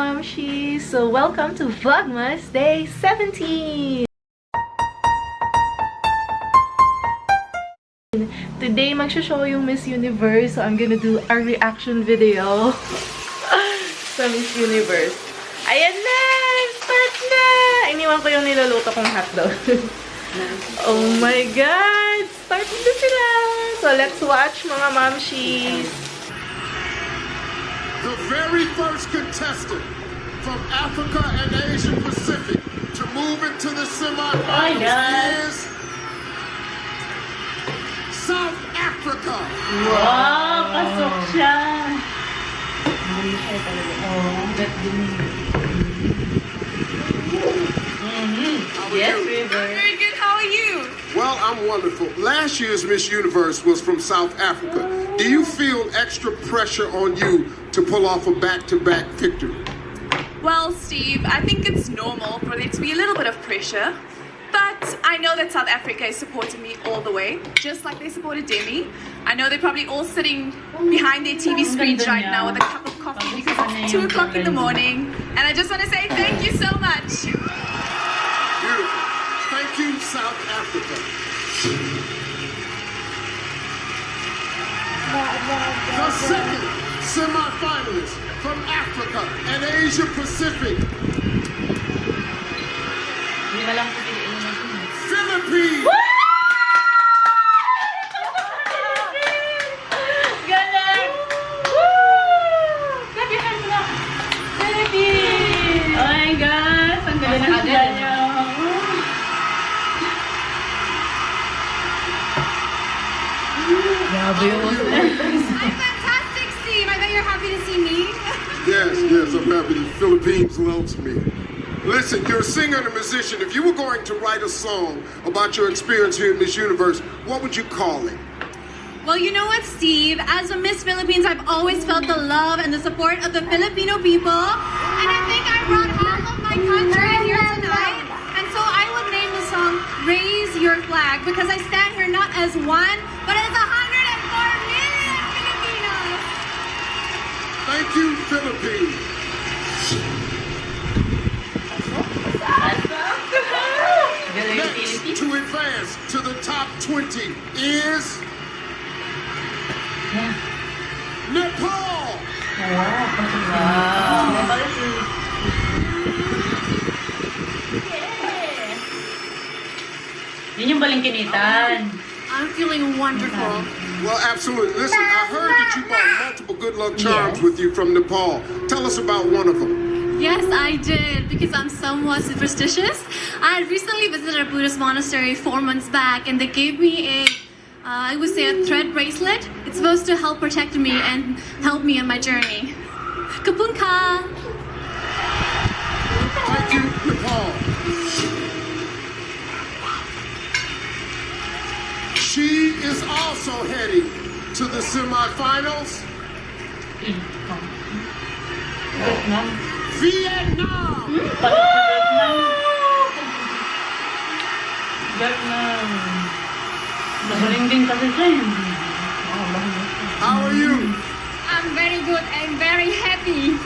Mamshi! So welcome to Vlogmas Day 17! Today, magsho-show yung Miss Universe. So I'm gonna do a reaction video sa Miss Universe. Ayan na! Start na! Iniwan ko yung niluluto kong hotdog. Oh my God! Start na sila! So let's watch mga Mamshis! The very first contestant from Africa and Asia Pacific to move into the semifinals is South Africa. Wow! Pasok siya! Yes, River. I'm very good. How are you? Well, I'm wonderful. Last year's Miss Universe was from South Africa. Do you feel extra pressure on you to pull off a back-to-back victory? Well, Steve, I think it's normal for there to be a little bit of pressure. But I know that South Africa is supporting me all the way, just like they supported Demi. I know they're probably all sitting behind their TV screens right now with a cup of coffee because it's 2 o'clock in the morning. And I just want to say thank you so much. Beautiful. Thank you, South Africa. The second semifinalist from Africa and Asia Pacific, Philippines. Galing! Woo! Clap your hands lang! Philippines! Oh my gosh! Ang galing na sila niyo! Grabe yung I'm fantastic, Steve. I bet you're happy to see me. Yes, I'm happy the Philippines loves me. Listen, you're a singer and a musician. If you were going to write a song about your experience here at Miss Universe, what would you call it? Well, you know what, Steve? As a Miss Philippines, I've always felt the love and the support of the Filipino people. And I think I brought half of my country here tonight. And so I would name the song Raise Your Flag because I stand here not as one, but as 104 million Filipinos. Thank you, Philippines. Next to advance to the top 20 is Nepal. Yun yung balingkinitan. I'm feeling wonderful. Well, absolutely. Listen, I heard that you brought multiple good luck charms with you from Nepal. Tell us about one of them. Yes, I did, because I'm somewhat superstitious. I had recently visited a Buddhist monastery 4 months back, and they gave me a, I would say a thread bracelet. It's supposed to help protect me and help me on my journey. Kapunka! Thank you, Nepal. She is also heading to the semifinals. Vietnam! How are you? I'm very good and very happy.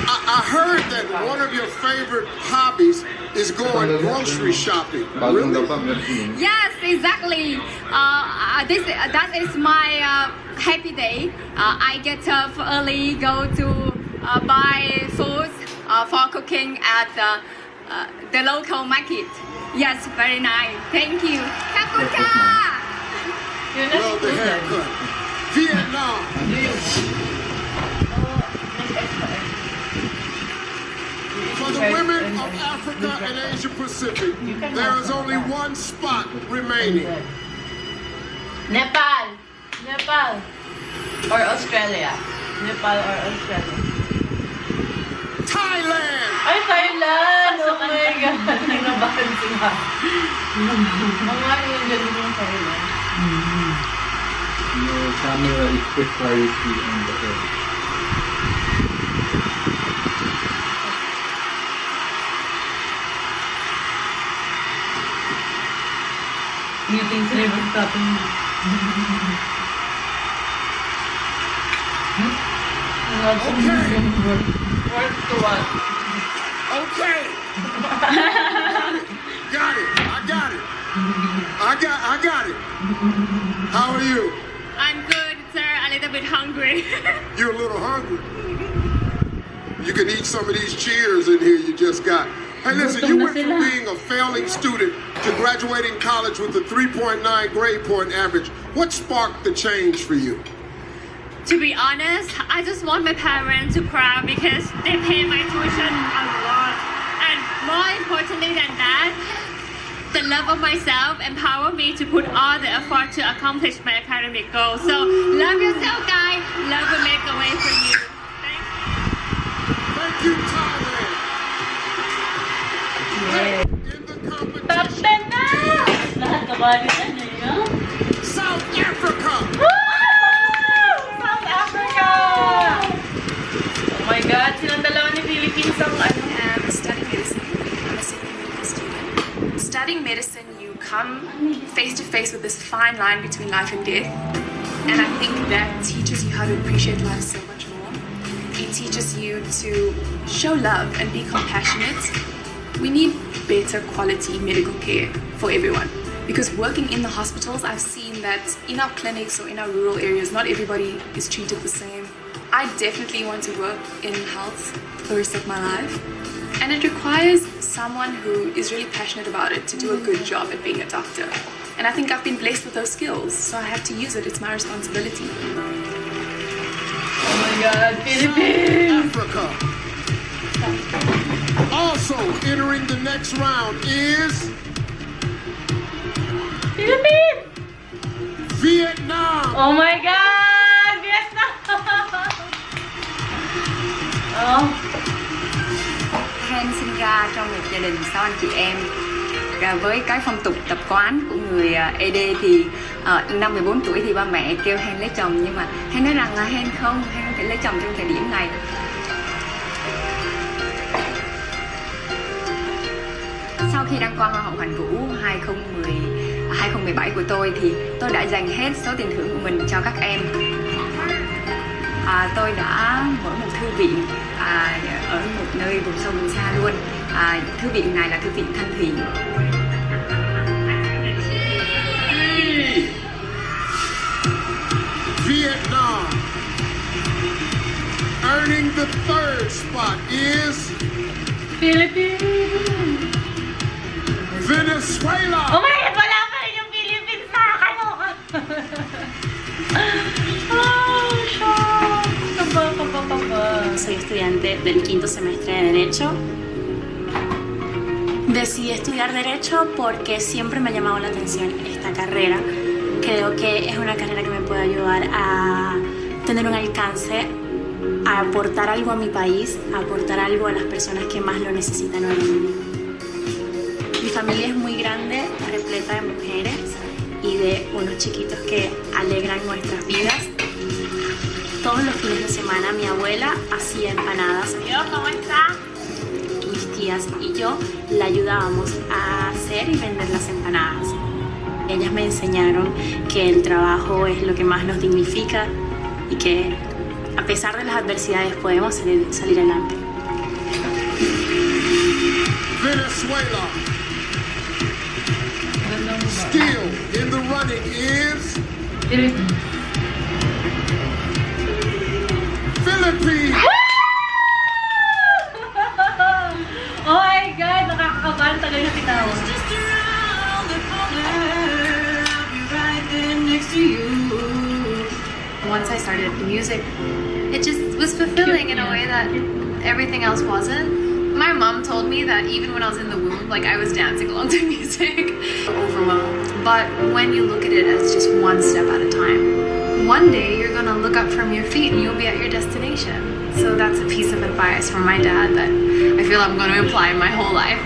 I heard that one of your favorite hobbies is going grocery shopping. Really? Yes, exactly. That is my happy day. I get up early, go to buy food for cooking at the local market. Yes, very nice. Thank you. Kapunka! Love the haircut. Vietnam. For the women of Africa and Asia Pacific, there is only one spot remaining. Nepal! Or Australia. Nepal or Australia. Thailand! Ay, Thailand! Oh my God! Nagnabahan sila. Ang nga yun dyan yung Thailand. Your camera is precariously on the air. Meeting sila yung stopping. Worth to what? Okay. Got it. I got it. How are you? I'm good, sir. A little bit hungry. You're a little hungry. You can eat some of these cheers in here you just got. Hey, listen, you went from being a failing student to graduating college with a 3.9 grade point average. What sparked the change for you? To be honest, I just want my parents to cry because they pay my tuition a lot. And more importantly than that, the love of myself empower me to put all the effort to accomplish my academic goals. So love yourself, guys. Love will make a way for you. Thank you, Thailand. Yeah. In the competition, Top 10 na! Lahat kabali na niya. South Africa. South Africa! Oh my God, silang dalawa ni Philippines ang ano. I'm studying medicine. I'm a second medical student. Studying medicine, you come face to face with this fine line between life and death. And I think that teaches you how to appreciate life so much more. It teaches you to show love and be compassionate. We need better quality medical care for everyone. Because working in the hospitals, I've seen that in our clinics or in our rural areas, not everybody is treated the same. I definitely want to work in health for the rest of my life. And it requires someone who is really passionate about it to do a good job at being a doctor. And I think I've been blessed with those skills, so I have to use it. It's my responsibility. Oh my God, Philippines! Africa. Also entering the next round is Philippines! Vietnam. Oh my God! Vietnam! Oh. Hen sinh ra trong một gia đình 6 anh chị em. Với cái phong tục tập quán của người ED thì năm 14 tuổi thì ba mẹ kêu Hen lấy chồng, nhưng mà Hen nói rằng là Hen không thể lấy chồng trong thời điểm này. Sau khi đăng quang Hoa hậu Hoàn vũ 2017 của tôi thì tôi đã dành hết số tiền thưởng của mình cho các em. Tôi đã mở một thư viện ở một nơi vùng sâu vùng xa luôn. Thư viện này là thư viện thân thiện. Vietnam. Earning the third spot is Philippines! Venezuela. Oh my God! Wala pa rin yung Philippines na! Kaloka! Oh, shock! Kaba. Soy estudiante del quinto semestre de Derecho. Decidí estudiar Derecho porque siempre me ha llamado la atención esta carrera. Creo que es una carrera que me puede ayudar a tener un alcance, a aportar algo a mi país, a aportar algo a las personas que más lo necesitan hoy en día. Mi familia es muy grande, repleta de mujeres y de unos chiquitos que alegran nuestras vidas. Todos los fines de semana mi abuela hacía empanadas. ¿Cómo está? Mis tías y yo la ayudábamos a hacer y vender las empanadas. Ellas me enseñaron que el trabajo es lo que más nos dignifica y que a pesar de las adversidades podemos salir adelante. Venezuela. Still in the running is Philippines. Oh my God! Nakakakabahan talaga yung tinawag. Once I started music, it just was fulfilling in a way that everything else wasn't. My mom told me that even when I was in the womb, like I was dancing along to music. Overwhelmed. But when you look at it as just one step at a time, one day you're gonna look up from your feet and you'll be at your destination. So that's a piece of advice from my dad that I feel I'm gonna apply in my whole life.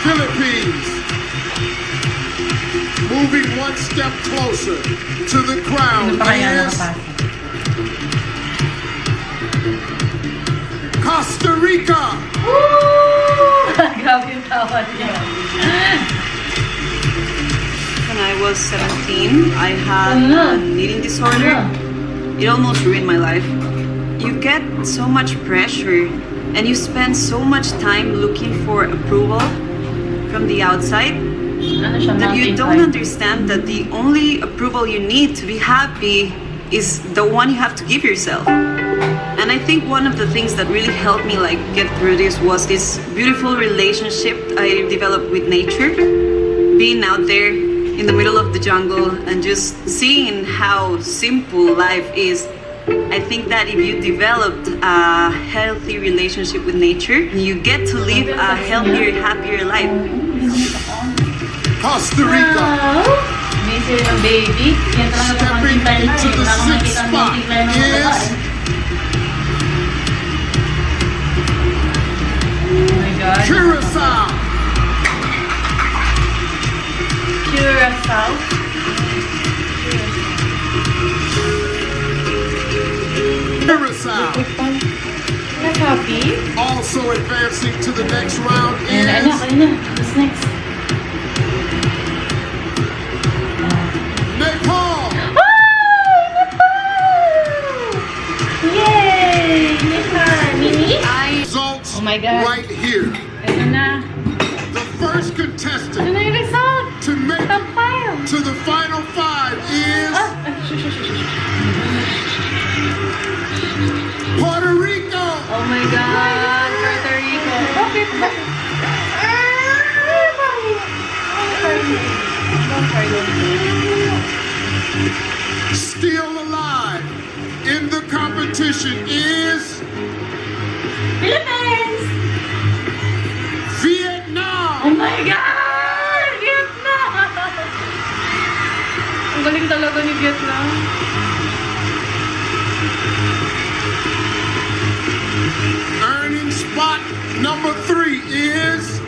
Philippines. Moving one step closer to the crown is Costa Rica. Grabe yung tawa niya. When I was was 17, I had an eating disorder. It almost ruined my life. You get so much pressure and you spend so much time looking for approval from the outside that you don't understand that the only approval you need to be happy is the one you have to give yourself. And I think one of the things that really helped me get through this was this beautiful relationship I developed with nature. Being out there in the middle of the jungle and just seeing how simple life is. I think that if you developed a healthy relationship with nature, you get to live a healthier, happier life. Costa Rica. Baby. Stepping into the sixth spot is Curacao. Curacao. Happy? Also advancing to the next round is What's next? Nepal. Yay! Nepal! Mini? Results Oh my God. right here. Ito na. The first contestant Ano yung result? to make Top it 5. to the final 5 is Puerto Rico. Oh my God! Puerto Rico. Bakit? Still alive in the competition is Philippines! Vietnam. Oh my God! Vietnam! Ang galing talaga ni Vietnam. Earning spot number 3 is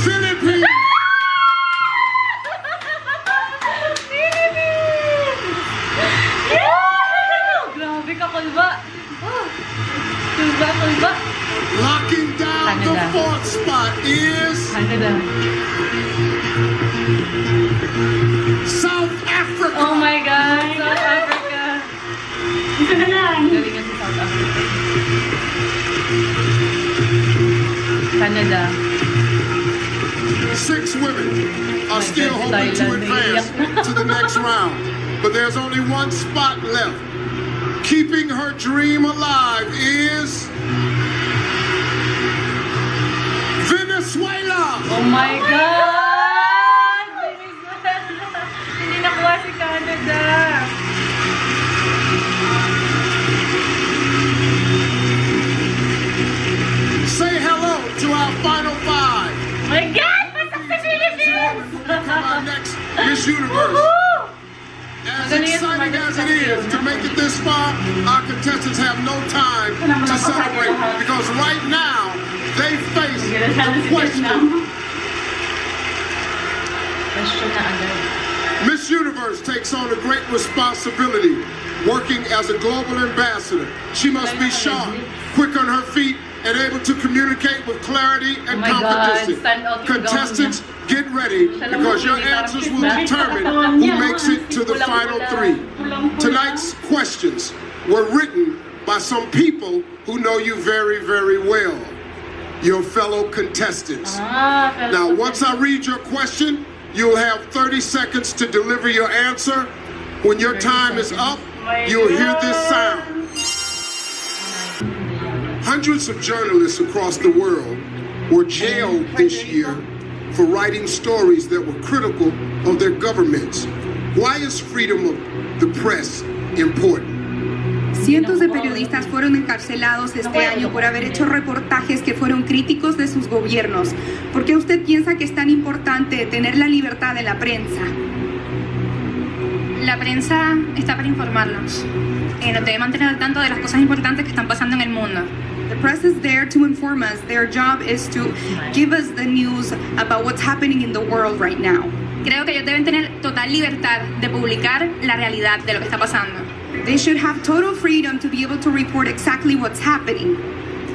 Philippines. Grabe ka, kulba. Kulba. Locking down the Canada. 4th spot is Canada. South Africa. Oh my God! South Africa. Isa na lang. Galing yan sa South Africa. Canada. 6 women are My still God, hoping to Thailand, advance to the next round, but there's only one spot left. Keeping her dream alive is Venezuela. Oh my God! Venezuela! Hindi nakuha si Canada. Say hello to our final 5. Oh my God! Pasok sa Philippines! From our next Miss Universe. Woohoo! As exciting as it is to make it this far, our contestants have no time to celebrate because right now they face the question. Question na agad. Miss Universe takes on a great responsibility working as a global ambassador. She must be sharp, quick on her feet, and able to communicate with clarity and Oh my God, confidence. stand out yung Contestants, get ready because your answers will determine who makes it to the final 3. Tonight's questions were written by some people who know you very, very well, your fellow contestants. Now, once I read your question, you'll have 30 seconds to deliver your answer. When your time is up, you'll hear this sound. Hundreds of journalists across the world were jailed this year for writing stories that were critical of their governments. Why is freedom of the press important? Cientos de periodistas fueron encarcelados este año por haber hecho reportajes que fueron críticos de sus gobiernos. ¿Por qué usted piensa que es tan importante tener la libertad de la prensa? La prensa está para informarnos. Nos debe mantener al tanto de las cosas importantes que están pasando en el mundo. The press is there to inform us. Their job is to give us the news about what's happening in the world right now. Creo que ellos deben tener total libertad de publicar la realidad de lo que está pasando. They should have total freedom to be able to report exactly what's happening.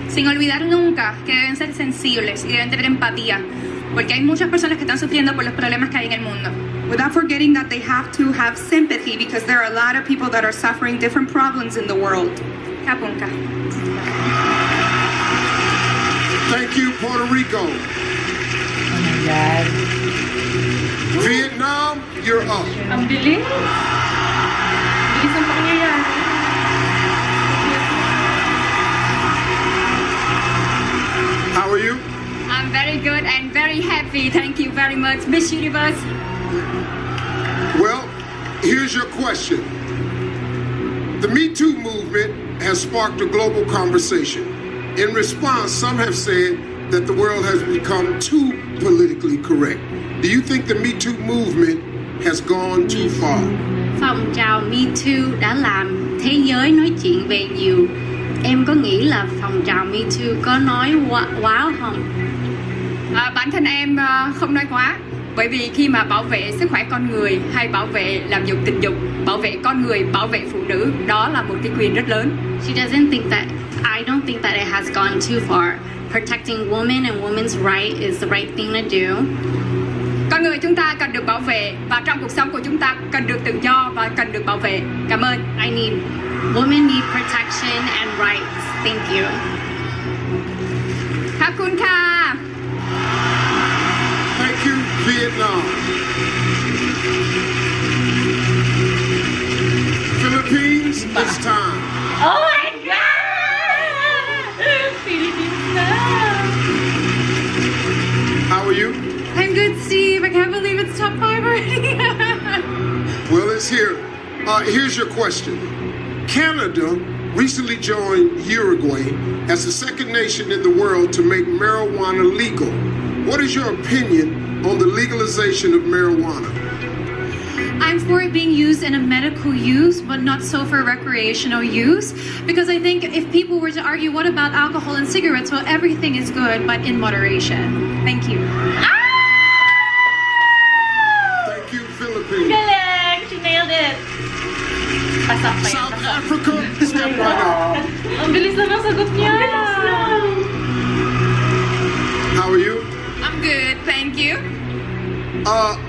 Sin olvidar nunca que deben ser sensibles y deben tener empatía porque hay muchas personas que están sufriendo por los problemas que hay en el mundo. Without forgetting that they have to have sympathy because there are a lot of people that are suffering different problems in the world. Kapunka. Thank you, Puerto Rico. Oh my God. Vietnam, you're up. Ang bilis. Bilis ang pangyayari. How are you? I'm very good and very happy. Thank you very much, Miss Universe. Well, here's your question. The Me Too movement has sparked a global conversation. In response, some have said that the world has become too politically correct. Do you think the Me Too movement has gone too far? Phong trào Me Too đã làm thế giới nói chuyện về nhiều. Em có nghĩ là phong trào Me Too có nói quá không? Bản thân em không nói quá. Bởi vì khi mà bảo vệ sức khỏe con người hay bảo vệ làm dục tình dục, bảo vệ con người, bảo vệ phụ nữ, đó là một cái quyền rất lớn. I don't think that it has gone too far. Protecting women and women's right is the right thing to do. Con người chúng ta cần được bảo vệ và trong cuộc sống của chúng ta cần được tự do và cần được bảo vệ. Cảm ơn. Women need protection and rights. Thank you. ขอบคุณค่ะ Thank you, Vietnam. Philippines, it's time. Oh my God! Philippines now. How are you? I'm good, Steve. I can't believe it's top 5 already. Well, it's here. Here's your question. Canada recently joined Uruguay as the second nation in the world to make marijuana legal. What is your opinion on the legalization of marijuana? I'm for it being used in a medical use, but not so for recreational use. Because I think if people were to argue, what about alcohol and cigarettes? Well, everything is good, but in moderation. Thank you. Thank you, Philippines. Galing! She nailed it. Pasak pa yan. South Africa, step right up. Ang bilis na ng sagot niya. How are you? I'm good, thank you.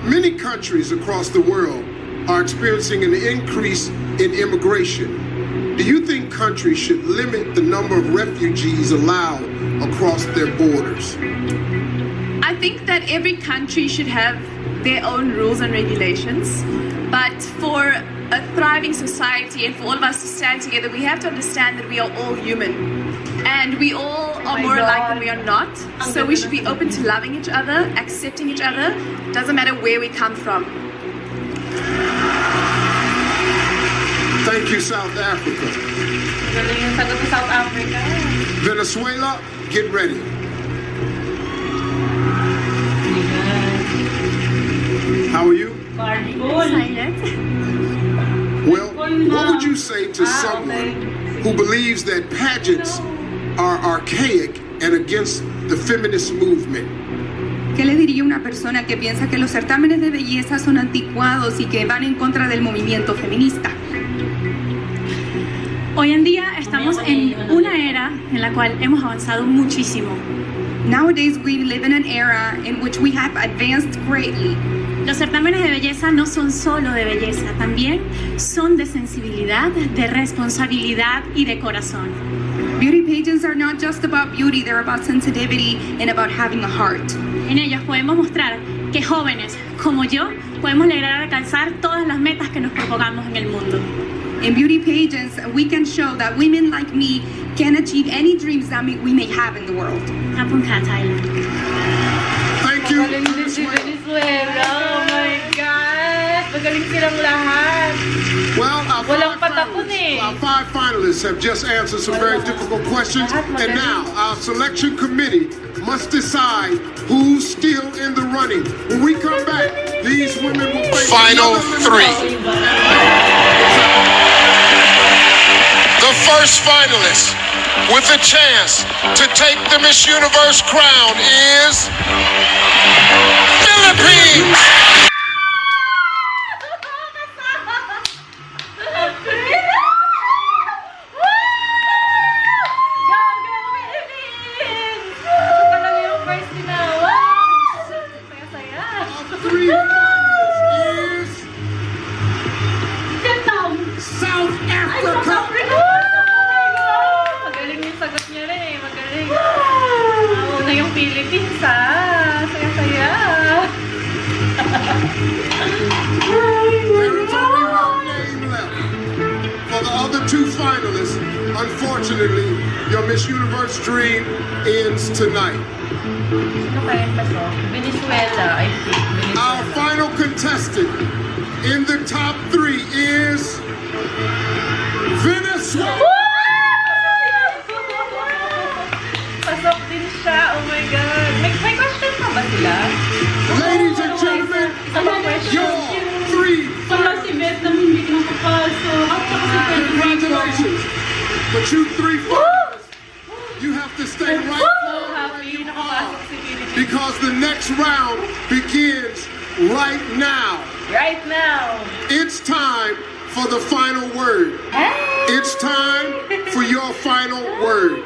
Many countries across the world are experiencing an increase in immigration. Do you think countries should limit the number of refugees allowed across their borders? I think that every country should have their own rules and regulations, but for a thriving society and for all of us to stand together, we have to understand that we are all human. And we all are more alike than we are not. So we should be open to loving each other, accepting each other. Doesn't matter where we come from. Thank you, South Africa. Galing yung sagot sa South Africa. Venezuela, get ready. How are you? Well, what would you say to someone who believes that pageants are archaic and against the feminist movement? ¿Qué le diría a una persona que piensa que los certámenes de belleza son anticuados y que van en contra del movimiento feminista? Hoy en día estamos en una era en la cual hemos avanzado muchísimo. Nowadays we live in an era in which we have advanced greatly. Los certámenes de belleza no son solo de belleza, también son de sensibilidad, de responsabilidad y de corazón. Beauty pageants are not just about beauty, they're about sensitivity and about having a heart. En ellos podemos mostrar que jóvenes como yo podemos lograr alcanzar todas las metas que nos propongamos en el mundo. In beauty pageants, we can show that women like me can achieve any dreams that we may have in the world. Thank you. Magaling din si Venezuela. Oh my God. Magaling silang lahat. Well, Walang patapon eh. our 5 finalists have just answered some very difficult questions, and now our selection committee must decide who's still in the running. When we come back, these women will face Final another 3. The first finalist with a chance to take the Miss Universe crown is Philippines. Go, Philippines! Ito talaga yung first na. Wow! unfortunately, your Miss Universe dream ends tonight. Sino kaya to? Venezuela, I think. Venezuela. Our final contestant in the top 3 is Venezuela. Pasok din siya. Oh my God. May question pa ba sila? Ladies and gentlemen, your 3 finalists. Si Vietnam hindi ko mapapasok. Congratulations. But you 3 finalists, you have to stay right Happy. Nakapasok si Philippines. because the next round begins right now. Right now. It's time for the final word. It's time for your final word.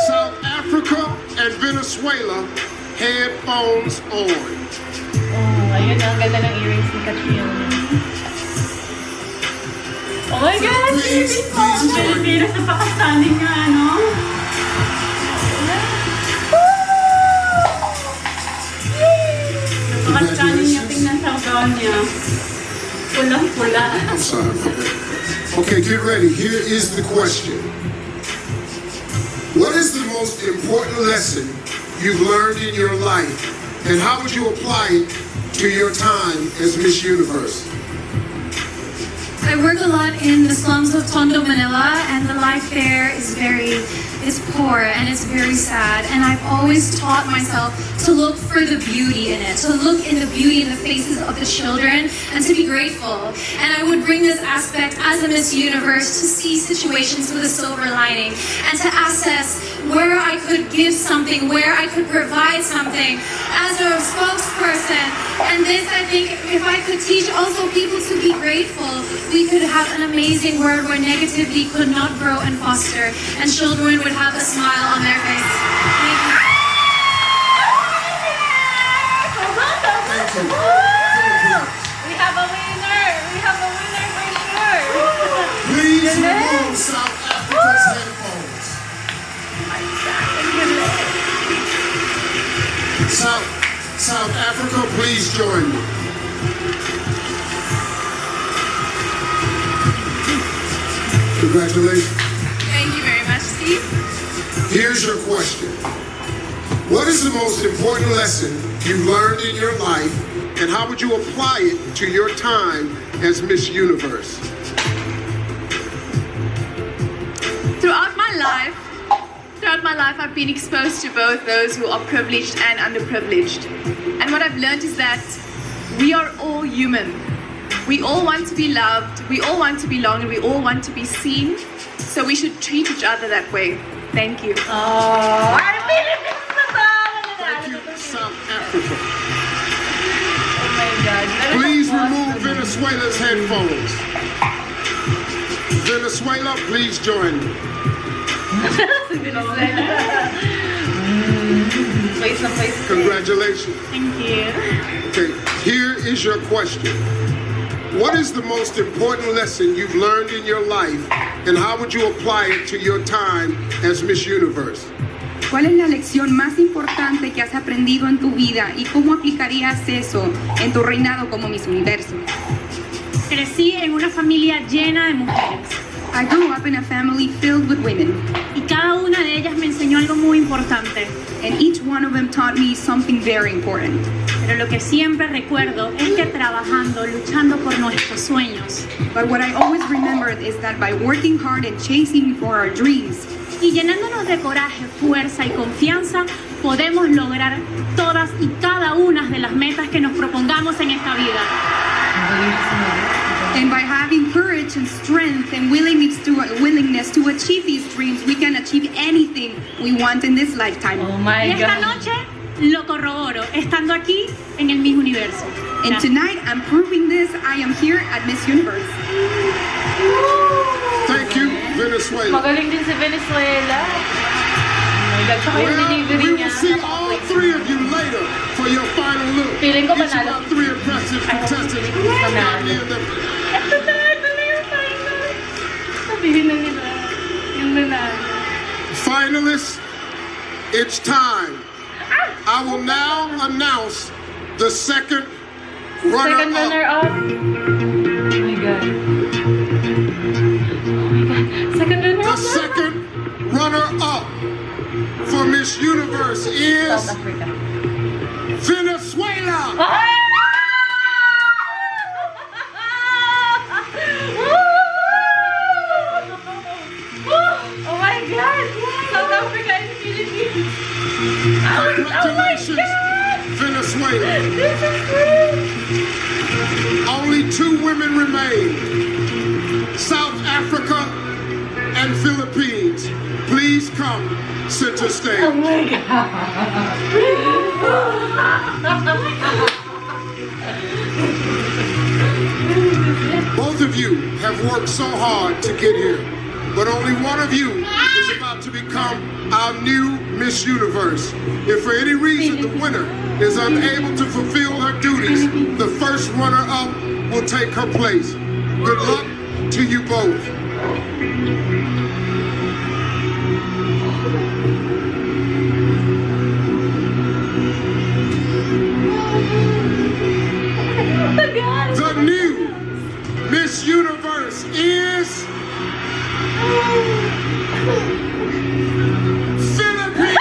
South Africa and Venezuela, headphones on. Oh, ayun ang ganda ng earrings ni Catriona. Oh my God! Please join me. Pilipinas na pakasanin nga, ano? Pakasanin niya, tingnan sa gown niya. Pulang-pula. I'm sorry. Okay, get ready. Here is the question. What is the most important lesson you've learned in your life, and how would you apply it to your time as Miss Universe? I work a lot in the slums of Tondo, Manila, and the life there is poor and it's very sad. And I've always taught myself to look for the beauty in it, to look in the beauty in the faces of the children, and to be grateful. And I would bring this aspect as a Miss Universe to see situations with a silver lining and to assess where I could give something, where I could provide something as a spokesperson. And this, I think, if I could teach also people to be grateful, we could have an amazing world where negativity could not grow and foster, and children would have a smile on their face. Thank you. We have a winner! We have a winner for sure! Please remove South Africa's headphones. South Africa, please join me. Congratulations. Thank you very much, Steve. Here's your question. What is the most important lesson you've learned in your life, and how would you apply it to your time as Miss Universe? Throughout my life, I've been exposed to both those who are privileged and underprivileged. And what I've learned is that we are all human. We all want to be loved, we all want to belong, and we all want to be seen. So we should treat each other that way. Thank you. Thank you, South Africa. Oh my God. Please remove Venezuela's headphones. Venezuela, please join me. Congratulations. Thank you. Okay, here is your question. What is the most important lesson you've learned in your life, and how would you apply it to your time as Miss Universe? ¿Cuál es la lección más importante que has aprendido en tu vida y cómo aplicarías eso en tu reinado como Miss Universo? Crecí en una familia llena de mujeres I grew up in a family filled with women, y cada una de ellas me enseñó algo muy importante. and each one of them taught me something very important. Pero lo que siempre recuerdo es que trabajando, luchando por nuestros sueños But what I always remembered is that by working hard and chasing for our dreams, y llenándonos de coraje, fuerza y confianza, podemos lograr todas y cada una de las metas que nos propongamos en esta vida. and by having courage and strength and willingness to achieve these dreams, we can achieve anything we want in this lifetime. Oh my Y esta God. noche lo corroboro, estando aquí en el mismo universo. And tonight, I'm proving this. I am here at Miss Universe. Thank you, Venezuela. Magaling din si Venezuela. Oh my God. Tsaka yung Well, delivery we niya. will see all 3 of you later for your final look. Feeling ko Each of panalo. our 3 impressive contestants will come out in the Ito na yung final. Sabihin na nila. Yung nanalo. finalists. It's time. I will now announce the second Second runner-up. runner-up. God. Oh my God. Second runner-up. The second runner-up for Miss Universe is South Africa. Venezuela. Oh my God! South Africa and Philippines. Congratulations, Venezuela. This is great. Only 2 women remain. South Africa and Philippines. Please come center stage. Oh my God. Both of you have worked so hard to get here, but only one of you is about to become our new Miss Universe. If for any reason the winner is unable to fulfill her duties, the first runner-up will take her place. Good luck to you both. The new Miss Universe is Philippines.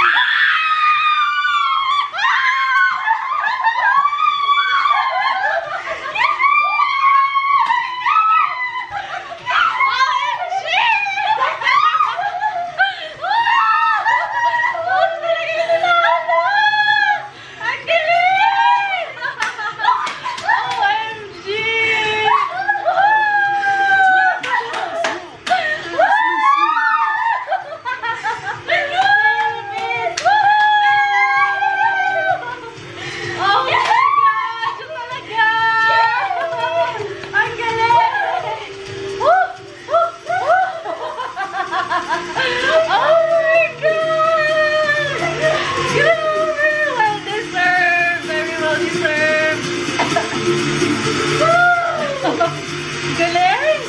Galing!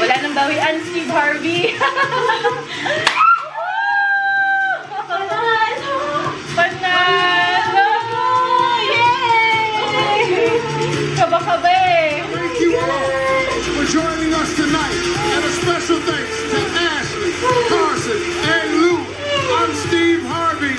Wala nang bawian, Steve Harvey. Panalo! Yay! Kaba-kaba eh. Thank you all for joining us tonight. And a special thanks to Ashley, Carson, and Lou. I'm Steve Harvey.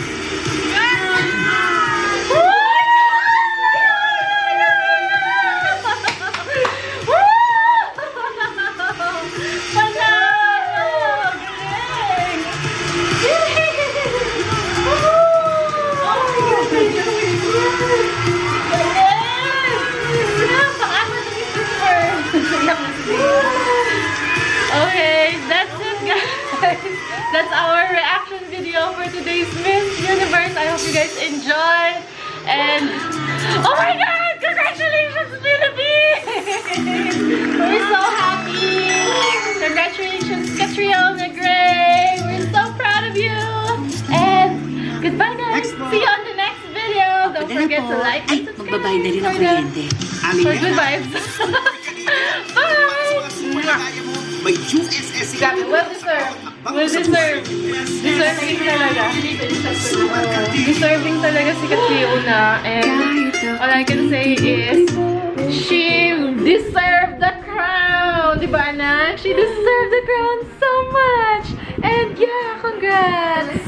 Okay, that's it guys. That's our reaction video for today's Miss Universe. I hope you guys enjoy. And oh my God! Congratulations, Philippines! We're so happy. Congratulations, Catriona Gray. We're so proud of you. And goodbye guys. See you on the next video. Don't forget to like and subscribe for good vibes. Bye! May USS Grabe, well deserved. Well deserved. Deserving talaga. Deserving talaga si Catriona. And all I can say is, she deserved the crown. Diba, anak? She deserved the crown so much. And yeah, congrats.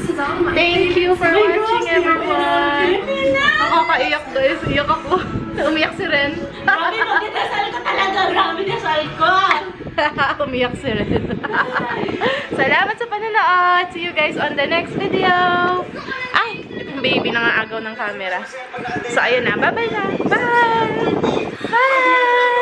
Thank you for watching, everyone. Nakakaiyak guys. Iyak ako. Umiyak si Ren. Grabe, magdadasal ko talaga. Grabe, dasal ko. Umiyak si Ren. Salamat sa panonood. See you guys on the next video. Ay, itong baby nangaagaw ng camera. So, ayun na. Bye-bye na. Bye! Bye!